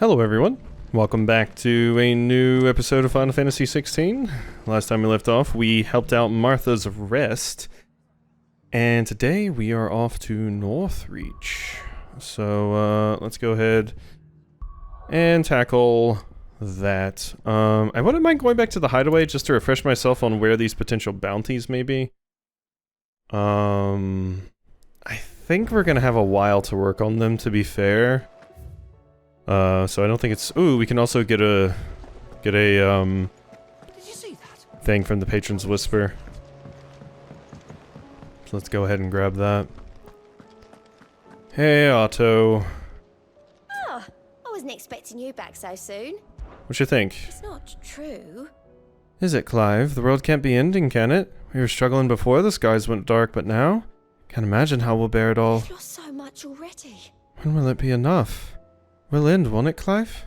Hello everyone, welcome back to a new episode of Final Fantasy XVI. Last time we left off, we helped out Martha's Rest, and today we are off to Northreach. So let's go ahead and tackle that. I wouldn't mind going back to the hideaway just to refresh myself on where these potential bounties may be. I think we're gonna have a while to work on them, to be fair. So I don't think it's... Ooh, we can also get a... Did you see that? Thing from the Patron's Whisper. So let's go ahead and grab that. Hey, Otto. Oh, I wasn't expecting you back so soon. What you think? It's not true. Is it, Clive? The world can't be ending, can it? We were struggling before the skies went dark, but now? Can't imagine how we'll bear it all. We've lost so much already. When will it be enough? We'll end, won't it, Clive?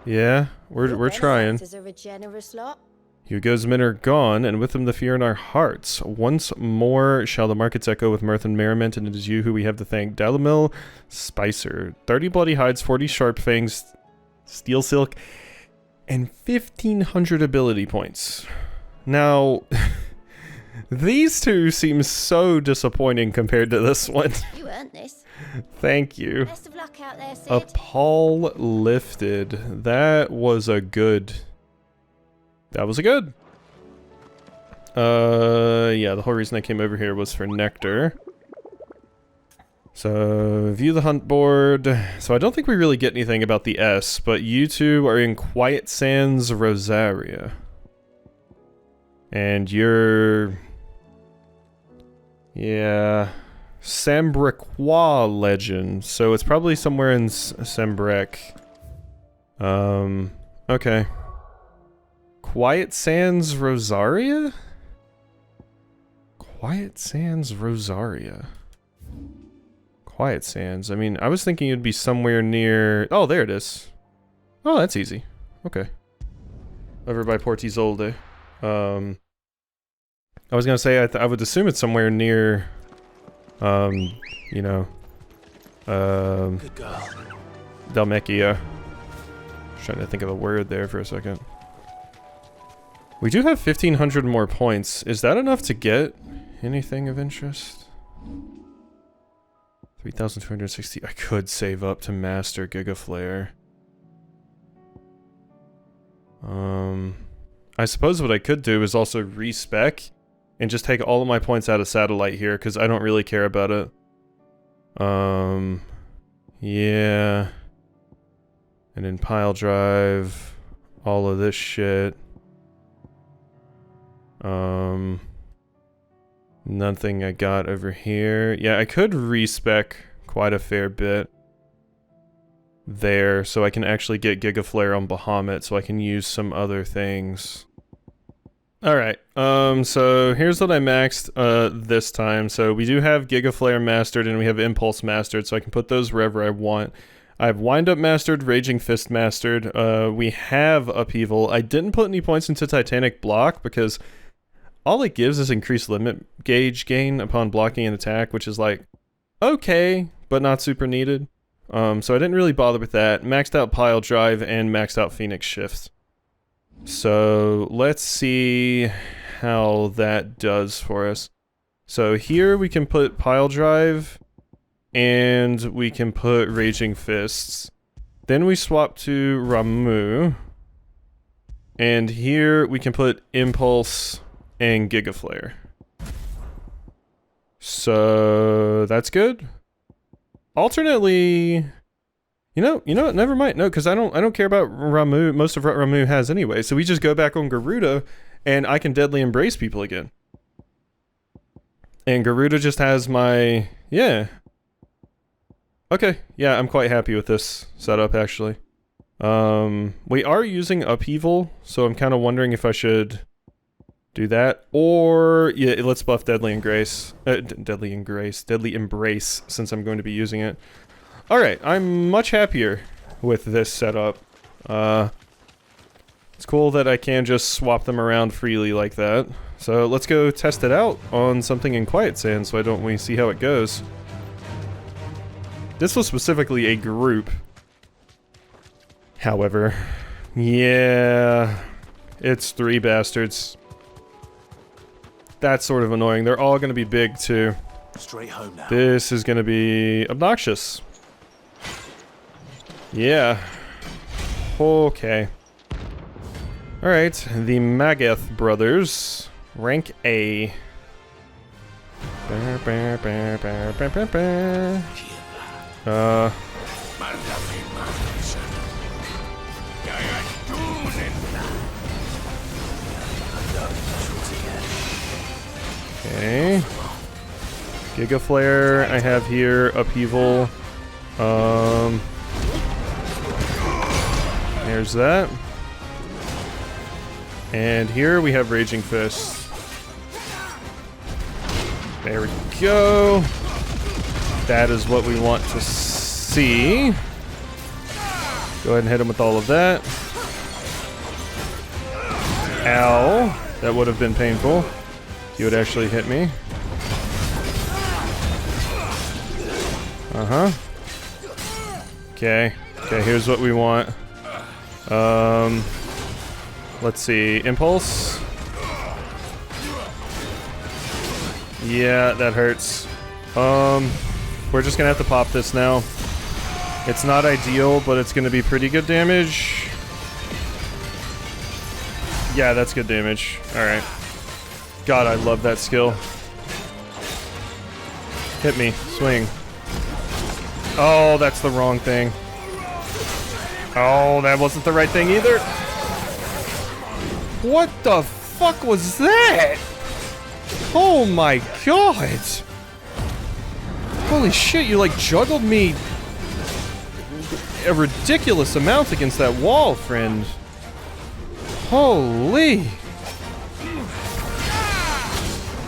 Yeah, we're trying. Are a generous lot. Hugo's men are gone, and with them the fear in our hearts. Once more shall the markets echo with mirth and merriment, and it is you who we have to thank. Dalamil Spicer. 30 bloody hides, 40 sharp fangs, steel silk, and 1,500 ability points. Now, these two seem so disappointing compared to this one. You earned this. Thank you. Best of luck out there, Sid. A pall lifted. That was a good... That was a good. Yeah, the whole reason I came over here was for nectar. So, view the hunt board. So I don't think we really get anything about the S, but you two are in Quiet Sands, Rosaria. And you're... Yeah... Sambrequois legend, so it's probably somewhere in Sambrec. Okay. Quiet Sands, Rosaria? Quiet Sands, Rosaria. Quiet Sands, I mean, I was thinking it'd be somewhere near... Oh, there it is. Oh, that's easy. Okay. Over by Port Isolde. I was gonna say, I would assume it's somewhere near... you know, Good girl. Dalmekia. Trying to think of a word there for a second. We do have 1,500 more points. Is that enough to get anything of interest? 3,260. I could save up to master Gigaflare. I suppose what I could do is also respec and just take all of my points out of Satellite here, because I don't really care about it. Yeah. And then Pile Drive, all of this shit. Nothing I got over here. Yeah, I could respec quite a fair bit there, so I can actually get Gigaflare on Bahamut, so I can use some other things. Alright, so here's what I maxed, this time. So we do have Gigaflare mastered and we have Impulse mastered, so I can put those wherever I want. I have Wind Up mastered, Raging Fist mastered, we have Upheaval. I didn't put any points into Titanic Block because all it gives is increased limit gauge gain upon blocking an attack, which is like, okay, but not super needed. So I didn't really bother with that. Maxed out Pile Drive and maxed out Phoenix Shift. So let's see how that does for us. So here we can put Pile Drive and we can put Raging Fists. Then we swap to Ramu. And here we can put Impulse and Gigaflare. So that's good. Alternately... You know what? Never mind. No, because I don't care about Ramu. Most of what Ramu has anyway. So we just go back on Garuda, and I can Deadly Embrace people again. And Garuda just has my... Yeah. Okay. Yeah, I'm quite happy with this setup, actually. We are using Upheaval, so I'm kind of wondering if I should do that. Or, yeah, let's buff Deadly Embrace. Deadly Embrace, since I'm going to be using it. Alright, I'm much happier with this setup. It's cool that I can just swap them around freely like that. So let's go test it out on something in Quiet Sands, why don't we see how it goes. This was specifically a group However, yeah, it's 3 bastards. That's sort of annoying. They're all going to be big too. Straight home now. This is going to be obnoxious. Yeah. Okay. Alright, the Magath brothers. Rank A. Okay. Giga Flare I have here, Upheaval. There's that. And here we have Raging Fist. There we go. That is what we want to see. Go ahead and hit him with all of that. Ow. That would have been painful. He would actually hit me. Uh-huh. Okay. Okay, here's what we want. Let's see. Impulse. Yeah, that hurts. We're just gonna have to pop this now. It's not ideal, but it's gonna be pretty good damage. Yeah, that's good damage. Alright. God, I love that skill. Hit me. Swing. Oh, that's the wrong thing. Oh, that wasn't the right thing either. What the fuck was that? Oh my god. Holy shit, you like juggled me a ridiculous amount against that wall, friend. Holy.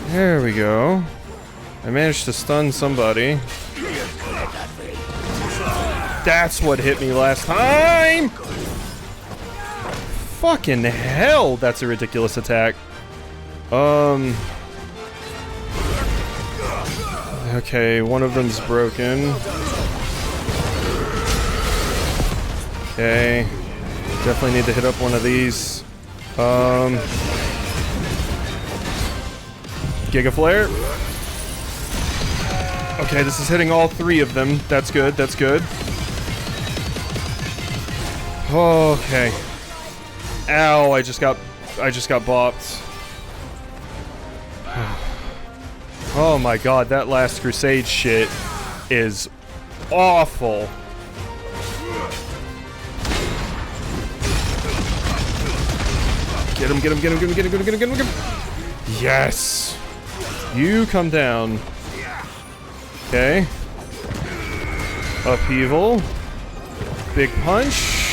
There we go. I managed to stun somebody. That's what hit me last time! Fucking hell, that's a ridiculous attack. Okay, one of them's broken. Okay. Definitely need to hit up one of these. Giga Flare. Okay, this is hitting all 3 of them. That's good, that's good. Okay. Ow, I just got bopped. Oh my god, that last crusade shit is awful. Get him, get him, get him, get him, get him, get him, get him, get him, get him. Yes. You come down. Okay. Upheaval. Big punch.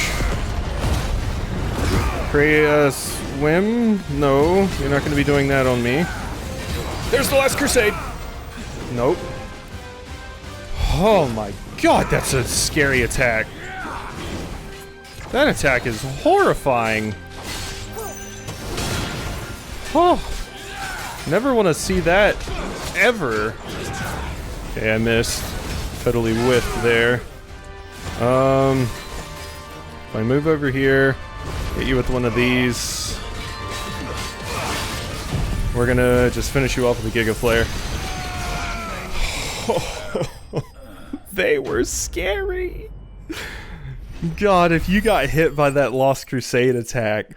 Swim? No, you're not going to be doing that on me. There's the last crusade! Nope. Oh my god, that's a scary attack. That attack is horrifying. Oh. Never want to see that, ever. Okay, I missed. Totally whiffed there. If I move over here, hit you with one of these. We're gonna just finish you off with a Giga Flare. They were scary. God, if you got hit by that Lost Crusade attack,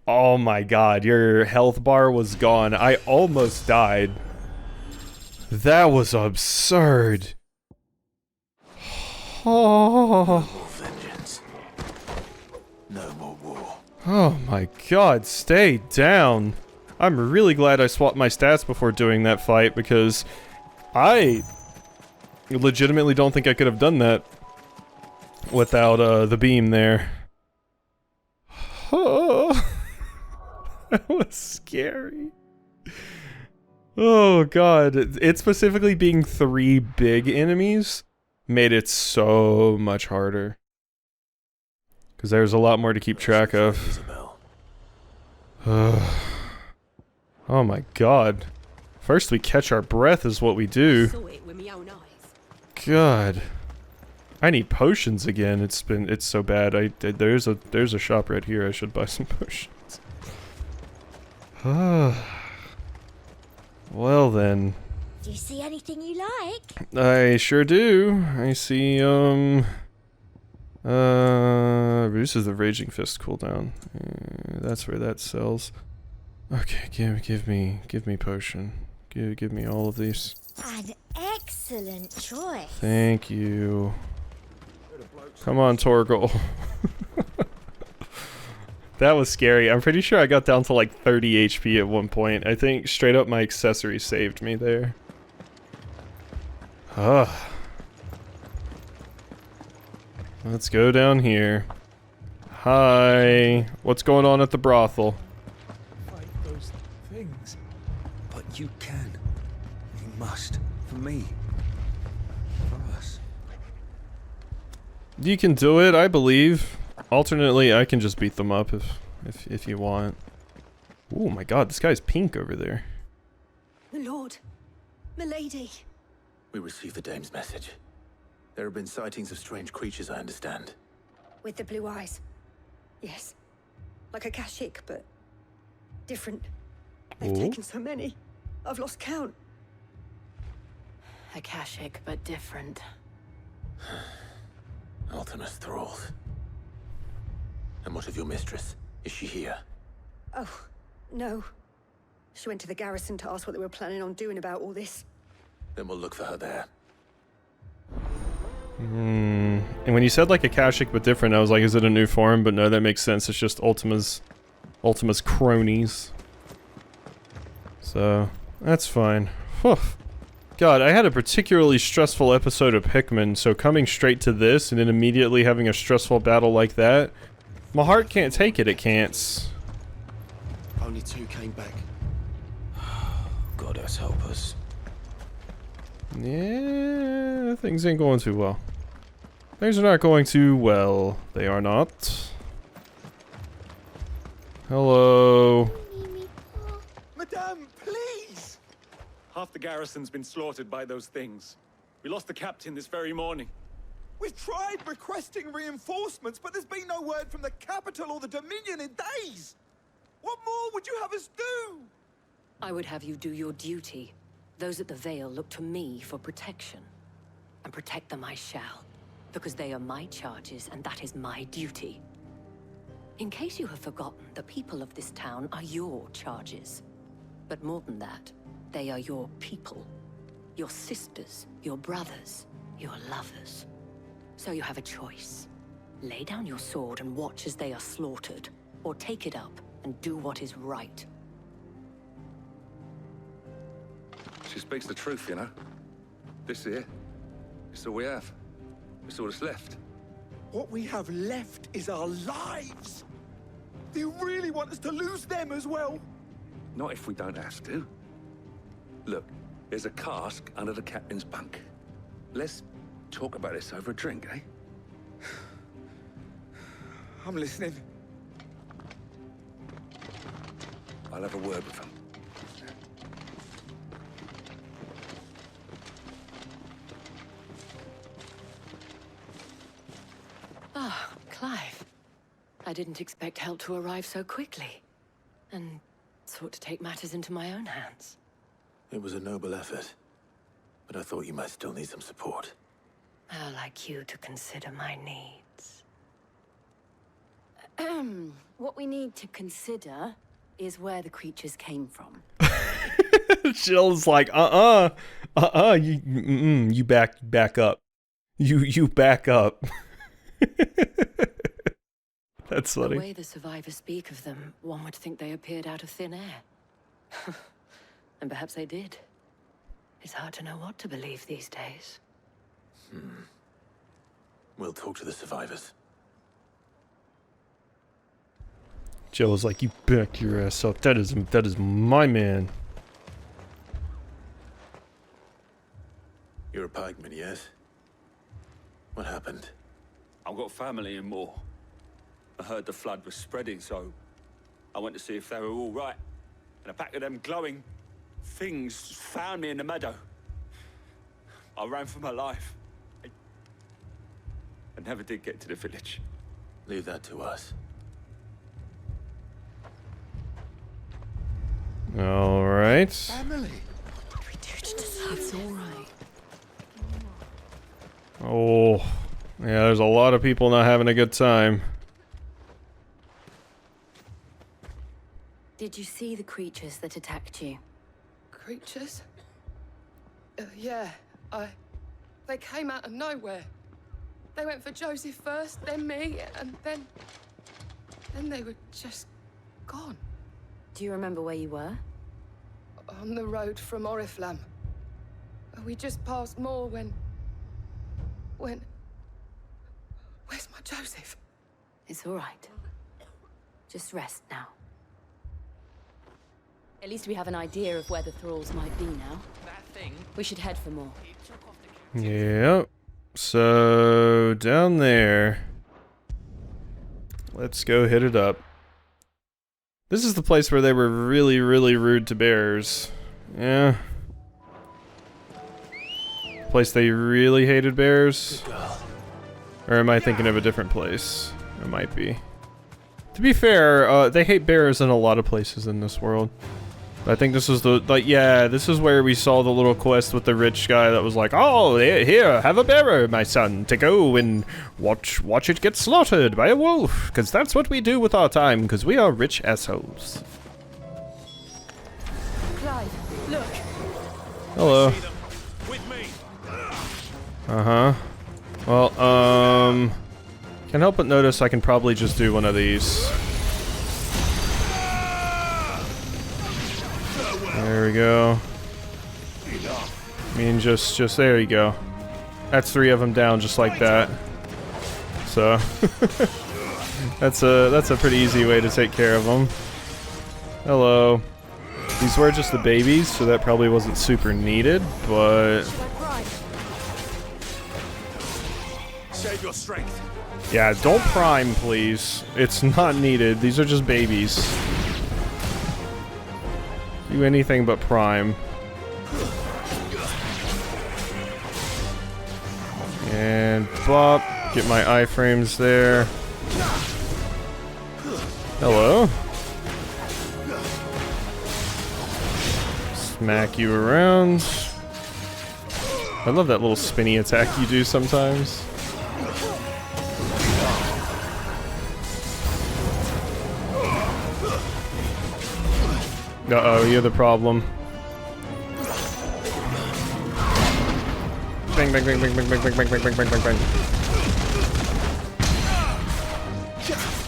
oh my god, your health bar was gone. I almost died. That was absurd. Oh. Vengeance. No more war. Oh my god, stay down. I'm really glad I swapped my stats before doing that fight, because I legitimately don't think I could have done that without the beam there. Oh, that was scary. Oh god, it specifically being 3 big enemies made it so much harder. Because there's a lot more to keep track of. Isabelle. Oh my god. First we catch our breath is what we do. Saw it with my own eyes. God. I need potions again. It's so bad. There's a shop right here. I should buy some potions. Well then. Do you see anything you like? I sure do. I see reduces the Raging Fist cooldown. That's where that sells. Okay, give me potion. Give me all of these. An excellent choice. Thank you. Come on, Torgal. That was scary. I'm pretty sure I got down to like 30 HP at one point. I think straight up my accessory saved me there. Ugh. Let's go down here. Hi. What's going on at the brothel? Fight those things. But you can. You must. For me. For us. You can do it, I believe. Alternately, I can just beat them up if you want. Oh my god, this guy's pink over there. My lord, milady. We received the dame's message. There have been sightings of strange creatures, I understand. With the blue eyes. Yes. Like a Kashik, but different. They've Oh. taken so many. I've lost count. Akashic, but different. Ultimus thralls. And what of your mistress? Is she here? Oh, no. She went to the garrison to ask what they were planning on doing about all this. Then we'll look for her there. And when you said like Akashic but different, I was like, is it a new form? But no, that makes sense. It's just Ultima's cronies. So, that's fine. Whew. God, I had a particularly stressful episode of Pikmin, so coming straight to this and then immediately having a stressful battle like that, my heart can't take it, it can't. Only 2 came back. God help us. Yeah, things ain't going too well. Things are not going too well. They are not. Hello. Madame, please! Half the garrison's been slaughtered by those things. We lost the captain this very morning. We've tried requesting reinforcements, but there's been no word from the capital or the Dominion in days. What more would you have us do? I would have you do your duty. Those at the Vale look to me for protection. And protect them I shall. Because they are my charges, and that is my duty. In case you have forgotten, the people of this town are your charges. But more than that, they are your people. Your sisters, your brothers, your lovers. So you have a choice. Lay down your sword and watch as they are slaughtered, or take it up and do what is right. She speaks the truth, you know. This here, it's all we have. It's all that's left. What we have left is our lives. Do you really want us to lose them as well? Not if we don't have to. Look, there's a cask under the captain's bunk. Let's talk about this over a drink, eh? I'm listening. I'll have a word with him. Ah, Clive. I didn't expect help to arrive so quickly. And sought to take matters into my own hands. It was a noble effort. But I thought you might still need some support. How like you to consider my needs. What we need to consider is where the creatures came from. Jill's like, you back up. You back up. That's funny. The way the survivors speak of them, one would think they appeared out of thin air. And perhaps they did. It's hard to know what to believe these days. We'll talk to the survivors. Jill was like, you back your ass up. That is my man. You're a pikeman, yes? What happened? I've got family in Moor. I heard the flood was spreading, so I went to see if they were all right. And a pack of them glowing things found me in the meadow. I ran for my life. and never did get to the village. Leave that to us. All right. Family. It's all right. Oh, yeah, there's a lot of people not having a good time. Did you see the creatures that attacked you? Creatures? Yeah, they came out of nowhere. They went for Joseph first, then me, and then they were just gone. Do you remember where you were? On the road from Oriflamme. We just passed more when... Where's my Joseph? It's all right. Just rest now. At least we have an idea of where the thralls might be now. We should head for more. Yep. So, down there. Let's go hit it up. This is the place where they were really, really rude to bears. Yeah. Place they really hated bears? Or am I thinking of a different place? It might be. To be fair, they hate bears in a lot of places in this world. I think this is the, like, yeah, this is where we saw the little quest with the rich guy that was like, oh, here, have a bearer, my son, to go and watch it get slaughtered by a wolf, because that's what we do with our time, because we are rich assholes. Clive, look. Hello. Uh-huh. Well, can't help but notice I can probably just do one of these. There we go. I mean, just there you go. That's 3 of them down just like that. So, that's a pretty easy way to take care of them. Hello. These were just the babies, so that probably wasn't super needed, but... Save your strength. Yeah, don't prime, please. It's not needed. These are just babies. Do anything but prime. And bop. Get my iframes there. Hello. Smack you around. I love that little spinny attack you do sometimes. Uh-oh, you're the problem. Bang, bang, bang, bang, bang, bang, bang, bang, bang, bang, bang, bang, bang.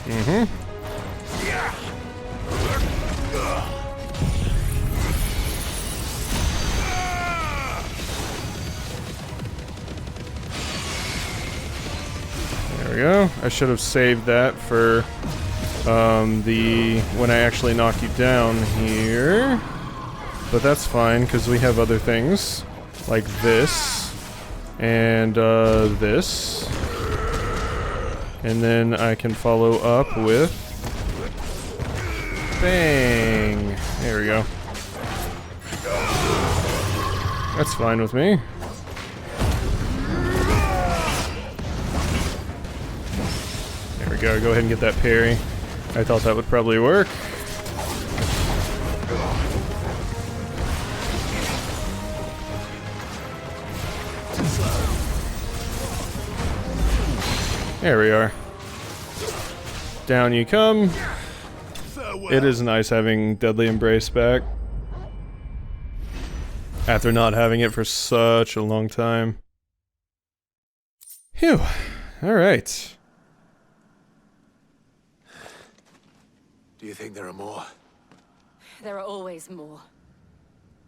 Mm-hmm. There we go. I should have saved that for when I actually knock you down here, but that's fine because we have other things like this and this, and then I can follow up with bang. There we go. That's fine with me. There we go. Go ahead and get that parry. I thought that would probably work. There we are. Down you come. It is nice having Deadly Embrace back. After not having it for such a long time. Phew. Alright. Do you think there are more? There are always more.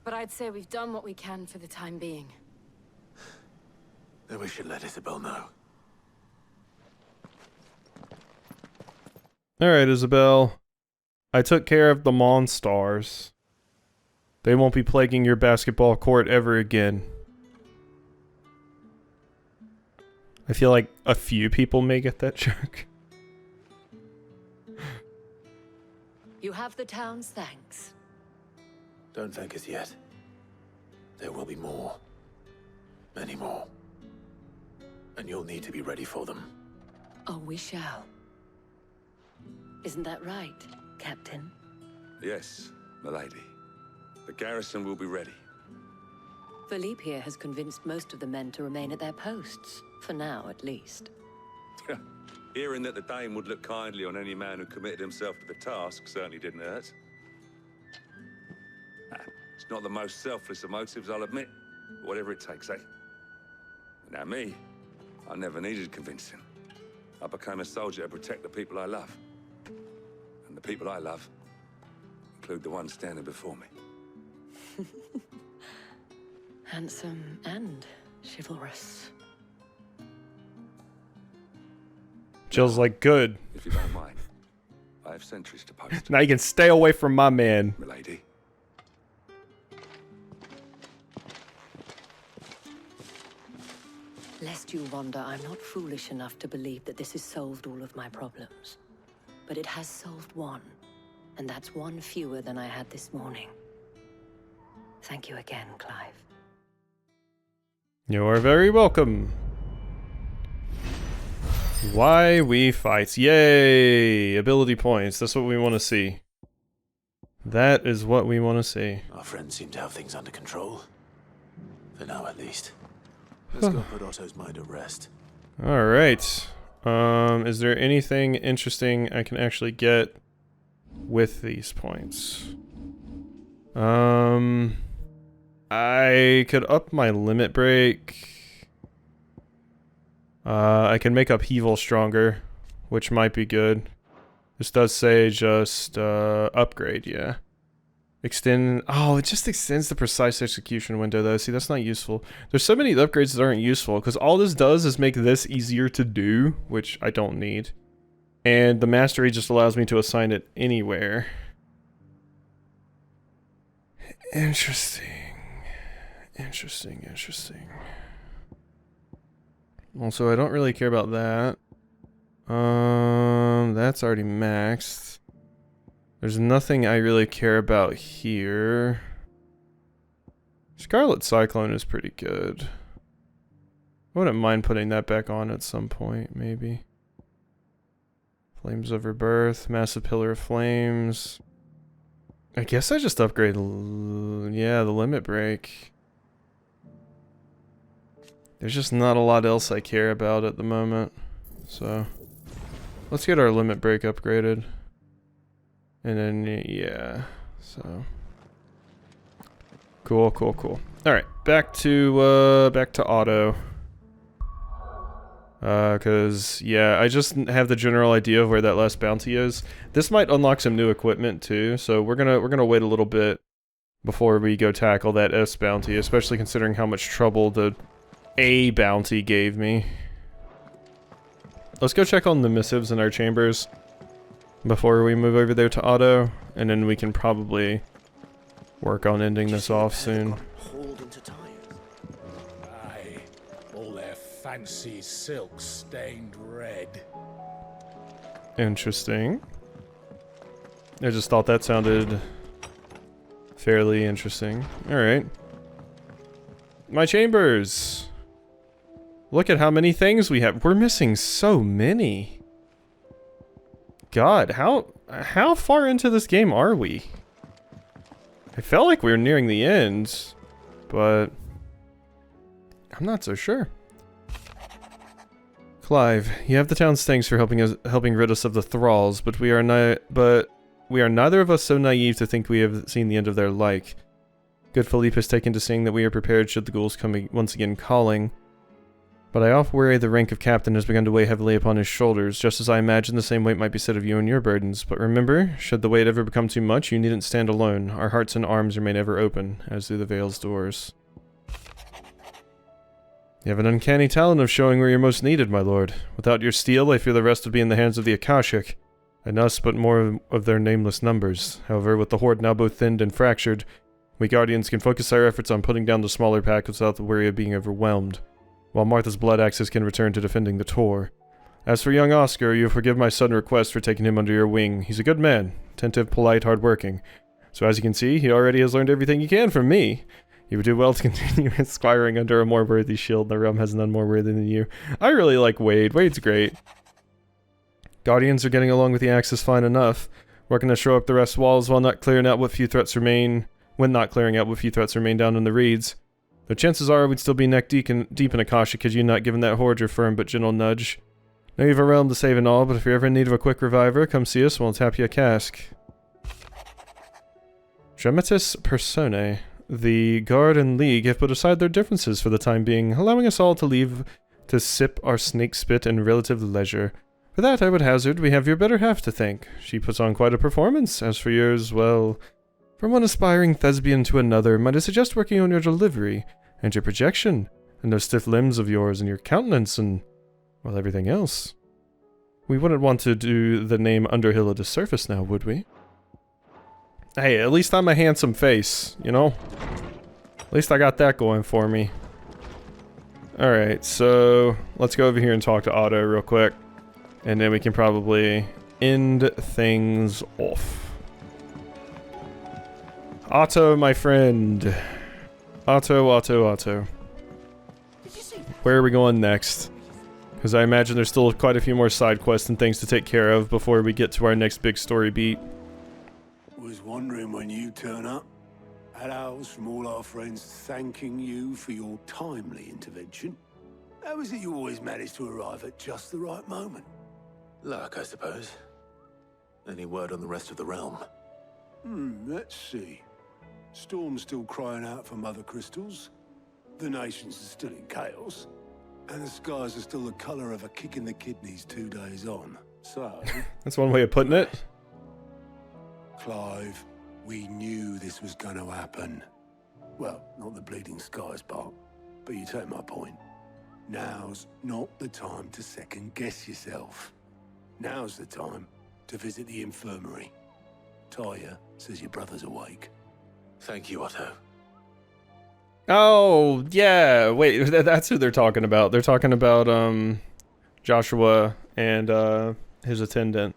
But I'd say we've done what we can for the time being. Then we should let Isabelle know. Alright, Isabelle. I took care of the Monstars. They won't be plaguing your basketball court ever again. I feel like a few people may get that joke. You have the town's thanks. Don't thank us yet. There will be more. Many more. And you'll need to be ready for them. Oh, we shall. Isn't that right, Captain? Yes, milady. The garrison will be ready. Philippe here has convinced most of the men to remain at their posts, for now at least. Hearing that the Dane would look kindly on any man who committed himself to the task certainly didn't hurt. It's not the most selfless of motives, I'll admit. But whatever it takes, eh? Now me, I never needed convincing. I became a soldier to protect the people I love. And the people I love include the ones standing before me. Handsome and chivalrous. Jill's like, good. If you don't mind, I have sentries to post. Now you can stay away from my man. Milady. Lest you wonder, I'm not foolish enough to believe that this has solved all of my problems. But it has solved one, and that's one fewer than I had this morning. Thank you again, Clive. You are very welcome. Why we fight. Yay! Ability points. That's what we want to see. That is what we want to see. Our friends seem to have things under control. For now, at least. Let's go put Otto's mind at rest. Alright. Is there anything interesting I can actually get with these points? I could up my limit break. I can make upheaval stronger, which might be good. This does say just upgrade, yeah. Extend. Oh, it just extends the precise execution window, though. See, that's not useful. There's so many upgrades that aren't useful, because all this does is make this easier to do, which I don't need. And the mastery just allows me to assign it anywhere. Interesting. Interesting, interesting. Also, I don't really care about that. That's already maxed. There's nothing I really care about here. Scarlet Cyclone is pretty good. I wouldn't mind putting that back on at some point, maybe. Flames of Rebirth, Massive Pillar of Flames. I guess I just upgrade, yeah, the limit break. There's just not a lot else I care about at the moment. So, let's get our limit break upgraded. And then, yeah, so. Cool, cool, cool. Alright, back to auto. Cause, yeah, I just have the general idea of where that last bounty is. This might unlock some new equipment too, so we're gonna wait a little bit before we go tackle that S bounty, especially considering how much trouble the A bounty gave me. Let's go check on the missives in our chambers before we move over there to auto, and then we can probably work on ending this off soon. Aye, all their fancy silks stained red. Interesting. I just thought that sounded fairly interesting. Alright. My chambers! Look at how many things we have. We're missing so many. God, how far into this game are we? I felt like we were nearing the end, but I'm not so sure. Clive, you have the town's thanks for helping rid us of the thralls, but we are neither of us so naive to think we have seen the end of their like. Good Philippe has taken to seeing that we are prepared should the ghouls come once again calling. But I oft worry the rank of captain has begun to weigh heavily upon his shoulders, just as I imagine the same weight might be said of you and your burdens. But remember, should the weight ever become too much, you needn't stand alone. Our hearts and arms remain ever open, as do the Vale's doors. You have an uncanny talent of showing where you're most needed, my lord. Without your steel, I fear the rest would be in the hands of the Akashic, and us but more of their nameless numbers. However, with the horde now both thinned and fractured, we Guardians can focus our efforts on putting down the smaller pack without the worry of being overwhelmed, while Martha's blood axes can return to defending the Tor. As for young Oscar, you forgive my sudden request for taking him under your wing. He's a good man, attentive, polite, hard-working. So as you can see, he already has learned everything he can from me. You would do well to continue aspiring under a more worthy shield. The realm has none more worthy than you. I really like Wade. Wade's great. Guardians are getting along with the Axis fine enough, working to shore up the rest walls while not clearing out what few threats remain, down in the reeds. Though chances are we'd still be neck deep in Akasha could you not given that horde your firm but gentle nudge. Know you've a realm to save and all, but if you're ever in need of a quick reviver, come see us and we'll tap you a cask. Dramatis Personae. The Guard and League have put aside their differences for the time being, allowing us all to leave to sip our snake spit in relative leisure. For that, I would hazard we have your better half to thank. She puts on quite a performance. As for yours, well, from one aspiring thespian to another, might I suggest working on your delivery, and your projection, and those stiff limbs of yours, and your countenance, and, well, everything else. We wouldn't want to do the name Underhill a disservice now, would we? Hey, at least I'm a handsome face, you know? At least I got that going for me. Alright, so let's go over here and talk to Otto real quick. And then we can probably end things off. Otto, my friend. Otto. Where are we going next? Because I imagine there's still quite a few more side quests and things to take care of before we get to our next big story beat. Was wondering when you turn up. Had owls from all our friends thanking you for your timely intervention. How is it you always manage to arrive at just the right moment? Luck, I suppose. Any word on the rest of the realm? Let's see. Storm's still crying out for mother crystals. The nations are still in chaos. And the skies are still the colour of a kick in the kidneys 2 days on. So... That's one way of putting it. Clive, we knew this was going to happen. Well, not the bleeding skies part, but you take my point. Now's not the time to second-guess yourself. Now's the time to visit the infirmary. Talia says your brother's awake. Thank you, Otto. Oh, yeah. Wait, that's who they're talking about. They're talking about, Joshua and, his attendant.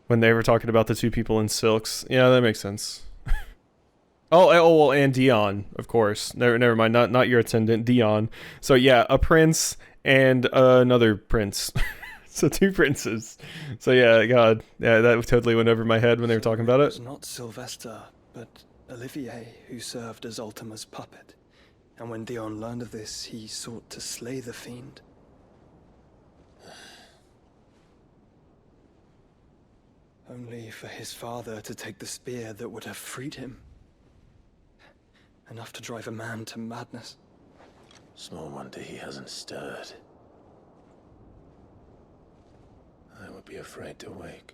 When they were talking about the two people in silks. Yeah, that makes sense. well, and Dion, of course. Never mind, not your attendant, Dion. So yeah, a prince and another prince. So 2 princes. So yeah, God, yeah, that totally went over my head when they were talking about it. It was not Sylvester, but Olivier who served as Ultima's puppet. And when Dion learned of this, he sought to slay the fiend. Only for his father to take the spear that would have freed him. Enough to drive a man to madness. Small wonder he hasn't stirred. I would be afraid to wake.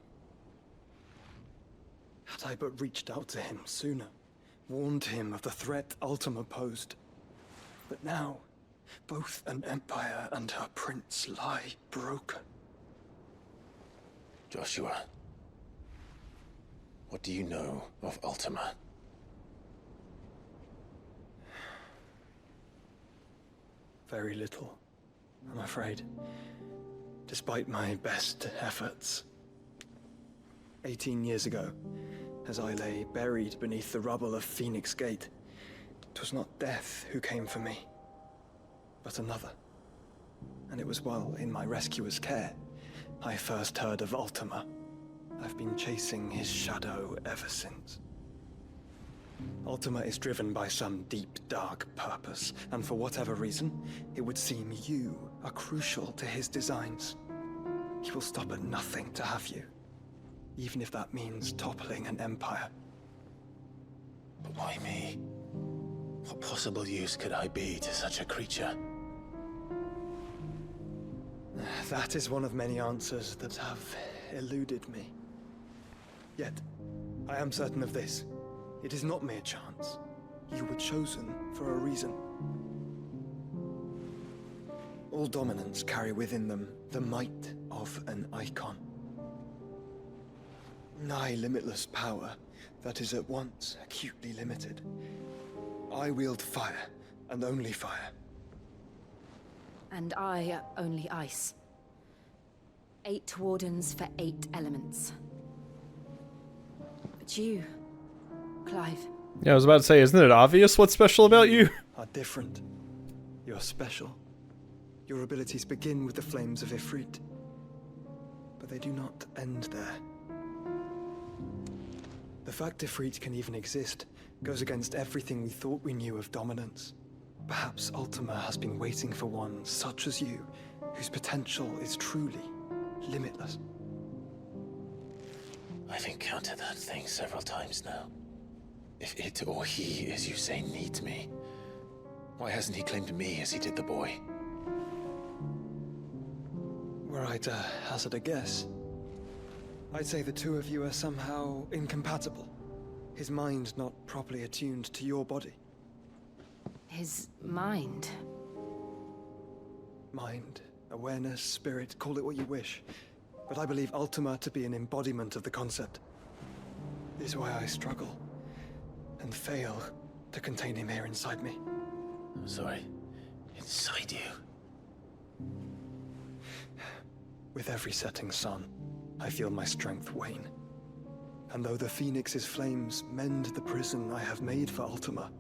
Had I but reached out to him sooner, warned him of the threat Ultima posed. But now, both an empire and her prince lie broken. Joshua, what do you know of Ultima? Very little, I'm afraid. Despite my best efforts. 18 years ago, as I lay buried beneath the rubble of Phoenix Gate, 'twas not death who came for me, but another. And it was while in my rescuer's care, I first heard of Ultima. I've been chasing his shadow ever since. Ultima is driven by some deep, dark purpose, and for whatever reason, it would seem you are crucial to his designs. He will stop at nothing to have you, even if that means toppling an empire. But why me? What possible use could I be to such a creature? That is one of many answers that have eluded me. Yet, I am certain of this. It is not mere chance. You were chosen for a reason. All dominants carry within them the might of an icon. Nigh limitless power that is at once acutely limited. I wield fire, and only fire. And I only ice. 8 wardens for 8 elements. But you, Clive. Yeah, I was about to say, isn't it obvious what's special about you? Are different. You're special. Your abilities begin with the flames of Ifrit. but they do not end there. The fact Ifrit can even exist goes against everything we thought we knew of dominance. Perhaps Ultima has been waiting for one such as you, whose potential is truly limitless. I've encountered that thing several times now. If it or he, as you say, needs me, why hasn't he claimed me as he did the boy? Were I to hazard a guess, I'd say the two of you are somehow incompatible. His mind not properly attuned to your body. His mind? Mind, awareness, spirit, call it what you wish. But I believe Ultima to be an embodiment of the concept. This is why I struggle and fail to contain him here inside me. I'm sorry. Inside you? With every setting sun, I feel my strength wane. And though the Phoenix's flames mend the prison I have made for Ultima,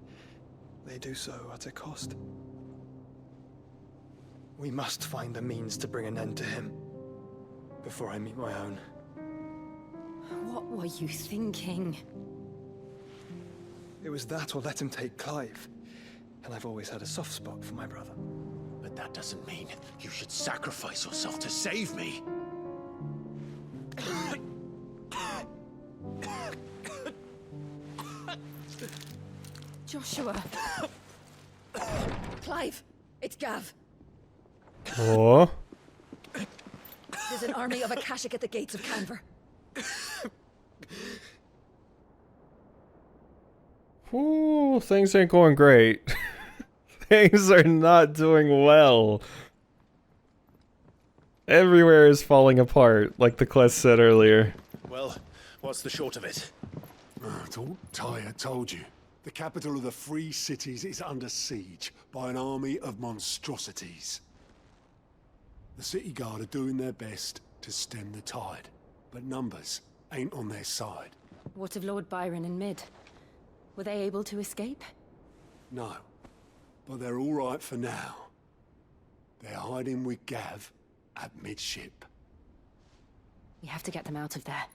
they do so at a cost. We must find a means to bring an end to him before I meet my own. What were you thinking? It was that or let him take Clive. And I've always had a soft spot for my brother. But that doesn't mean you should sacrifice yourself to save me. Joshua. Clive, it's Gav. Oh. There's an army of Akashic at the gates of Canver. Ooh, things ain't going great. Things are not doing well. Everywhere is falling apart, like the quest said earlier. Well, what's the short of it? It's all Tyre told you. The capital of the Free Cities is under siege by an army of monstrosities. The city guard are doing their best to stem the tide, but numbers ain't on their side. What of Lord Byron and Mid? Were they able to escape? No, but they're all right for now. They're hiding with Gav at midship. We have to get them out of there.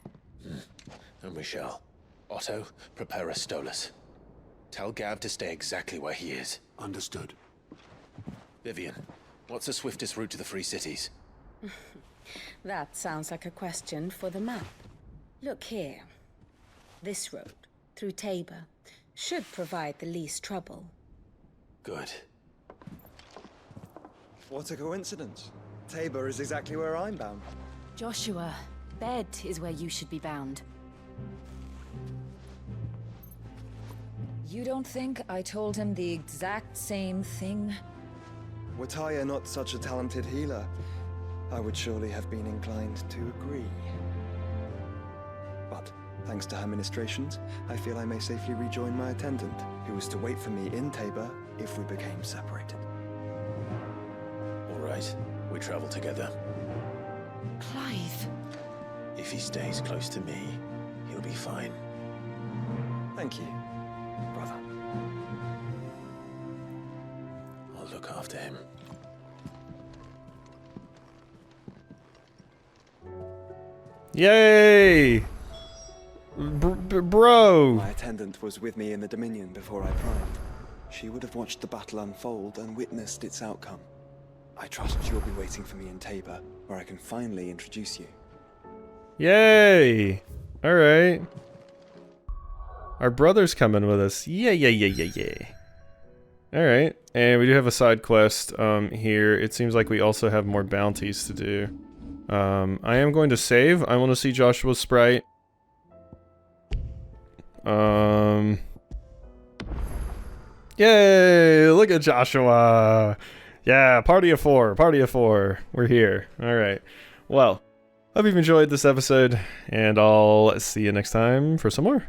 And we shall. Otto, prepare a Stolas. Tell Gav to stay exactly where he is. Understood. Vivian, what's the swiftest route to the Free Cities? That sounds like a question for the map. Look here. This road, through Tabor, should provide the least trouble. Good. What a coincidence. Tabor is exactly where I'm bound. Joshua, bed is where you should be bound. You don't think I told him the exact same thing? Were Tyre not such a talented healer, I would surely have been inclined to agree. But, thanks to her ministrations, I feel I may safely rejoin my attendant, who was to wait for me in Tabor if we became separated. All right, we travel together. Clive. If he stays close to me, he'll be fine. Thank you, brother. I'll look after him. Yay! Bro! My attendant was with me in the Dominion before I primed. She would have watched the battle unfold and witnessed its outcome. I trust you'll be waiting for me in Tabor, where I can finally introduce you. Yay! Alright. Our brother's coming with us. Yeah. Alright, and we do have a side quest here. It seems like we also have more bounties to do. I am going to save. I want to see Joshua's sprite. Yay! Look at Joshua! Yeah, party of four. We're here. Alright. Well, hope you've enjoyed this episode, and I'll see you next time for some more.